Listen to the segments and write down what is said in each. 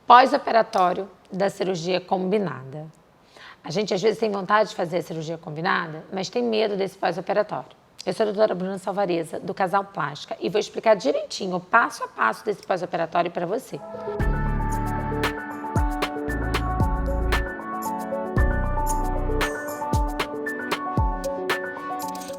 Pós-operatório da cirurgia combinada. A gente às vezes tem vontade de fazer a cirurgia combinada, mas tem medo desse pós-operatório. Eu sou a doutora Bruna Salvareza, do Casal Plástica, e vou explicar direitinho, o passo a passo desse pós-operatório para você.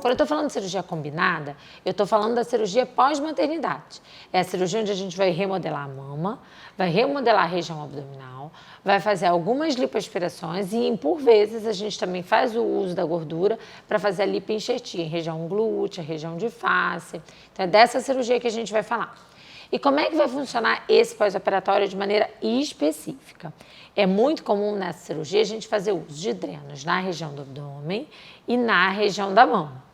Quando eu estou falando de cirurgia combinada, eu estou falando da cirurgia pós-maternidade. É a cirurgia onde a gente vai remodelar a mama, vai remodelar a região abdominal, vai fazer algumas lipoaspirações e, por vezes, a gente também faz o uso da gordura para fazer a lipoenxertia em região glútea, região de face. Então, é dessa cirurgia que a gente vai falar. E como é que vai funcionar esse pós-operatório de maneira específica? É muito comum nessa cirurgia a gente fazer uso de drenos na região do abdômen e na região da mama.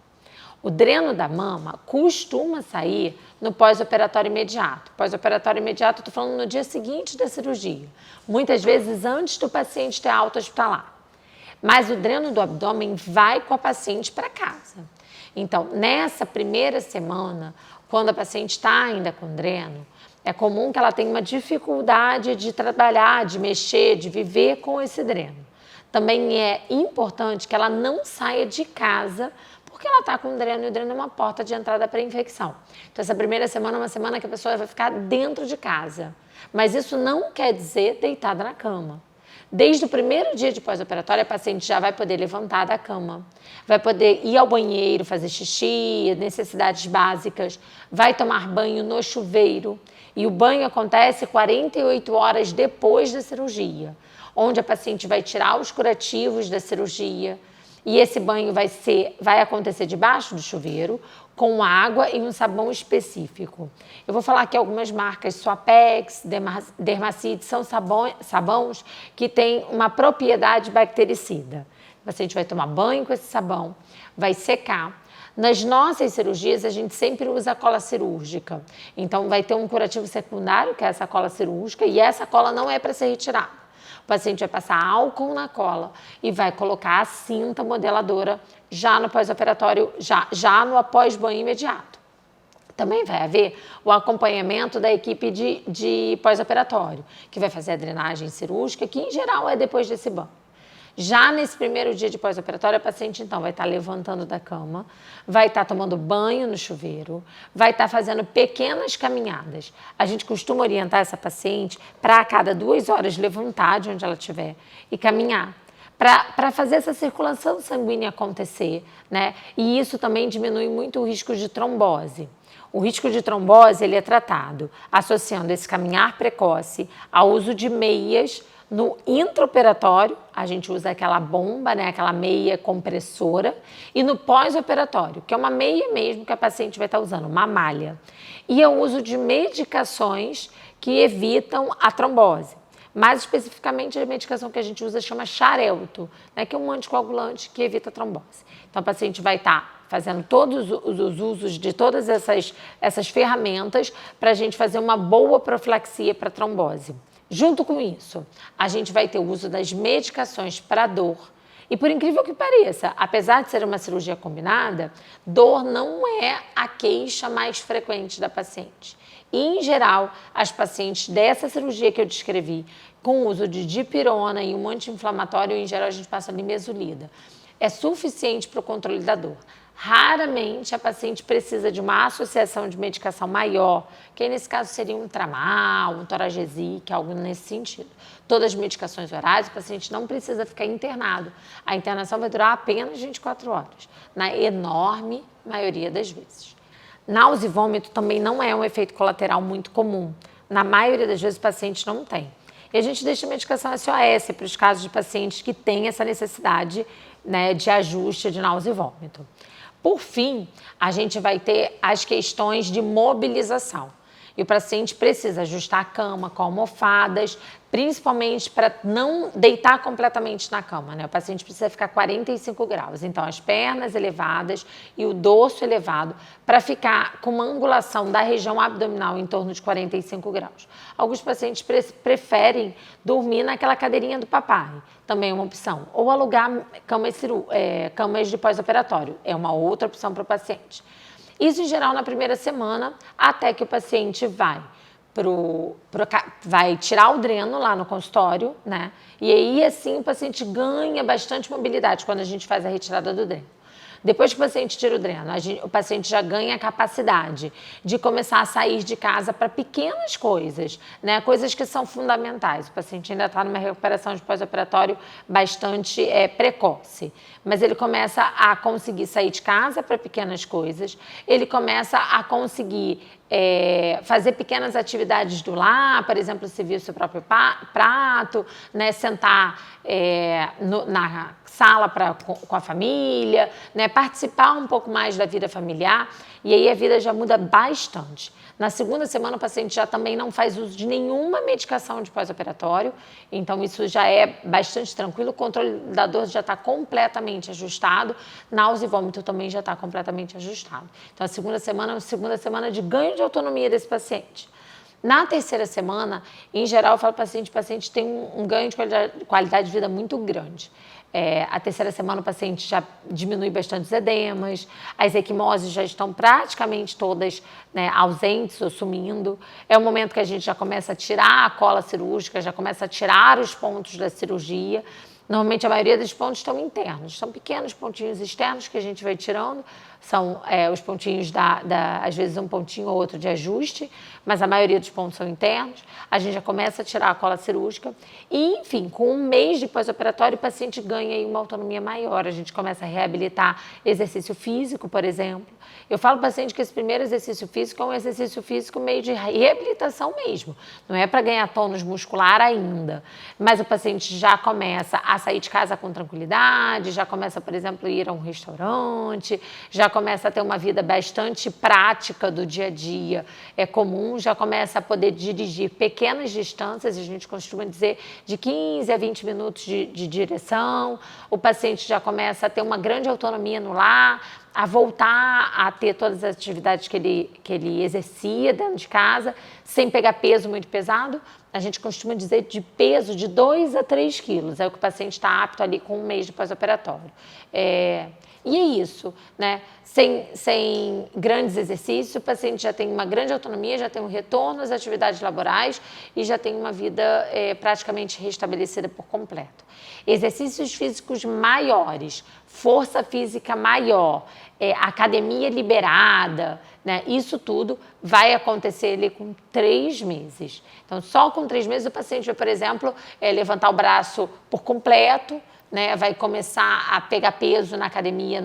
O dreno da mama costuma sair no pós-operatório imediato. Pós-operatório imediato, estou falando no dia seguinte da cirurgia. Muitas vezes antes do paciente ter alta hospitalar. Mas o dreno do abdômen vai com a paciente para casa. Então, nessa primeira semana, quando a paciente está ainda com dreno, é comum que ela tenha uma dificuldade de trabalhar, de mexer, de viver com esse dreno. Também é importante que ela não saia de casa porque ela está com dreno e o dreno é uma porta de entrada para infecção. Então, essa primeira semana é uma semana que a pessoa vai ficar dentro de casa. Mas isso não quer dizer deitada na cama. Desde o primeiro dia de pós-operatório, a paciente já vai poder levantar da cama, vai poder ir ao banheiro, fazer xixi, necessidades básicas, vai tomar banho no chuveiro. E o banho acontece 48 horas depois da cirurgia, onde a paciente vai tirar os curativos da cirurgia. E esse banho vai acontecer debaixo do chuveiro, com água e um sabão específico. Eu vou falar aqui algumas marcas, Suapex, Dermacide, são sabões que têm uma propriedade bactericida. O paciente vai tomar banho com esse sabão, vai secar. Nas nossas cirurgias, a gente sempre usa a cola cirúrgica. Então, vai ter um curativo secundário, que é essa cola cirúrgica, e essa cola não é para ser retirada. O paciente vai passar álcool na cola e vai colocar a cinta modeladora já no pós-operatório, já no após-banho imediato. Também vai haver o acompanhamento da equipe de pós-operatório, que vai fazer a drenagem cirúrgica, que em geral é depois desse banho. Já nesse primeiro dia de pós-operatório, a paciente então vai estar levantando da cama, vai estar tomando banho no chuveiro, vai estar fazendo pequenas caminhadas. A gente costuma orientar essa paciente para a cada 2 horas levantar de onde ela estiver e caminhar, para fazer essa circulação sanguínea acontecer, né? E isso também diminui muito o risco de trombose. O risco de trombose ele é tratado associando esse caminhar precoce ao uso de meias. No intraoperatório, a gente usa aquela bomba, né, aquela meia compressora, e no pós-operatório, que é uma meia mesmo que a paciente vai estar usando, uma malha. E o uso de medicações que evitam a trombose. Mais especificamente, a medicação que a gente usa chama Xarelto, né, que é um anticoagulante que evita a trombose. Então, a paciente vai estar fazendo todos os usos de todas essas ferramentas para a gente fazer uma boa profilaxia para trombose. Junto com isso, a gente vai ter o uso das medicações para dor. E por incrível que pareça, apesar de ser uma cirurgia combinada, dor não é a queixa mais frequente da paciente. E, em geral, as pacientes dessa cirurgia que eu descrevi, com o uso de dipirona e um anti-inflamatório, em geral a gente passa nimesulida, é suficiente para o controle da dor. Raramente a paciente precisa de uma associação de medicação maior, que nesse caso seria um tramal, um toragesic, algo nesse sentido. Todas as medicações orais, o paciente não precisa ficar internado. A internação vai durar apenas 24 horas, na enorme maioria das vezes. Náusea e vômito também não é um efeito colateral muito comum. Na maioria das vezes o paciente não tem. E a gente deixa a medicação SOS para os casos de pacientes que têm essa necessidade, né, de ajuste de náusea e vômito. Por fim, a gente vai ter as questões de mobilização. E o paciente precisa ajustar a cama com almofadas, principalmente para não deitar completamente na cama, né? O paciente precisa ficar 45 graus. Então, as pernas elevadas e o dorso elevado para ficar com uma angulação da região abdominal em torno de 45 graus. Alguns pacientes preferem dormir naquela cadeirinha do papai, também é uma opção. Ou alugar camas de pós-operatório, é uma outra opção para o paciente. Isso, em geral, na primeira semana, até que o paciente vai vai tirar o dreno lá no consultório, né? E aí, assim, o paciente ganha bastante mobilidade quando a gente faz a retirada do dreno. Depois que o paciente tira o dreno, o paciente já ganha a capacidade de começar a sair de casa para pequenas coisas, né? Coisas que são fundamentais. O paciente ainda está numa recuperação de pós-operatório bastante precoce, mas ele começa a conseguir sair de casa para pequenas coisas, ele começa a conseguir fazer pequenas atividades do lar, por exemplo, servir o seu próprio prato, né? Sentar na sala com a família, né? Participar um pouco mais da vida familiar, e aí a vida já muda bastante. Na segunda semana, o paciente já também não faz uso de nenhuma medicação de pós-operatório, então isso já é bastante tranquilo, o controle da dor já está completamente ajustado, náusea e vômito também já está completamente ajustado. Então, a segunda semana é uma segunda semana de ganho de autonomia desse paciente. Na terceira semana, em geral, eu falo para o paciente tem um ganho de qualidade de vida muito grande. A terceira semana o paciente já diminui bastante os edemas, as equimoses já estão praticamente todas, né, ausentes ou sumindo. É o momento que a gente já começa a tirar a cola cirúrgica, já começa a tirar os pontos da cirurgia. Normalmente a maioria dos pontos estão internos, são pequenos pontinhos externos que a gente vai tirando, são os pontinhos às vezes um pontinho ou outro de ajuste, mas a maioria dos pontos são internos. A gente já começa a tirar a cola cirúrgica e, enfim, com um mês de pós-operatório o paciente ganha aí uma autonomia maior, a gente começa a reabilitar exercício físico, por exemplo. Eu falo para o paciente que esse primeiro exercício físico é um exercício físico meio de reabilitação mesmo, não é para ganhar tônus muscular ainda, mas o paciente já começa a sair de casa com tranquilidade, já começa, por exemplo, a ir a um restaurante, já começa a ter uma vida bastante prática do dia a dia, é comum, já começa a poder dirigir pequenas distâncias, a gente costuma dizer de 15 a 20 minutos de direção, o paciente já começa a ter uma grande autonomia no lar, a voltar a ter todas as atividades que ele exercia dentro de casa, sem pegar peso muito pesado. A gente costuma dizer de peso de 2 a 3 quilos, é o que o paciente está apto ali com um mês de pós-operatório. E é isso, né? Sem grandes exercícios, o paciente já tem uma grande autonomia, já tem um retorno às atividades laborais e já tem uma vida praticamente restabelecida por completo. Exercícios físicos maiores, força física maior, academia liberada, né? Isso tudo vai acontecer ali com 3 meses. Então, só com 3 meses o paciente vai, por exemplo, levantar o braço por completo, né, vai começar a pegar peso na academia,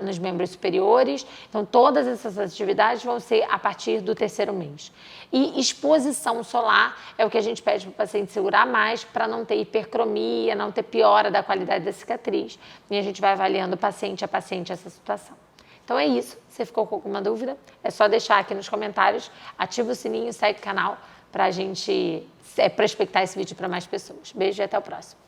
nos membros superiores. Então, todas essas atividades vão ser a partir do 3º mês. E exposição solar é o que a gente pede para o paciente segurar mais para não ter hipercromia, não ter piora da qualidade da cicatriz. E a gente vai avaliando paciente a paciente essa situação. Então é isso. Se ficou com alguma dúvida, é só deixar aqui nos comentários, ativa o sininho, segue o canal para a gente prospectar esse vídeo para mais pessoas. Beijo e até o próximo.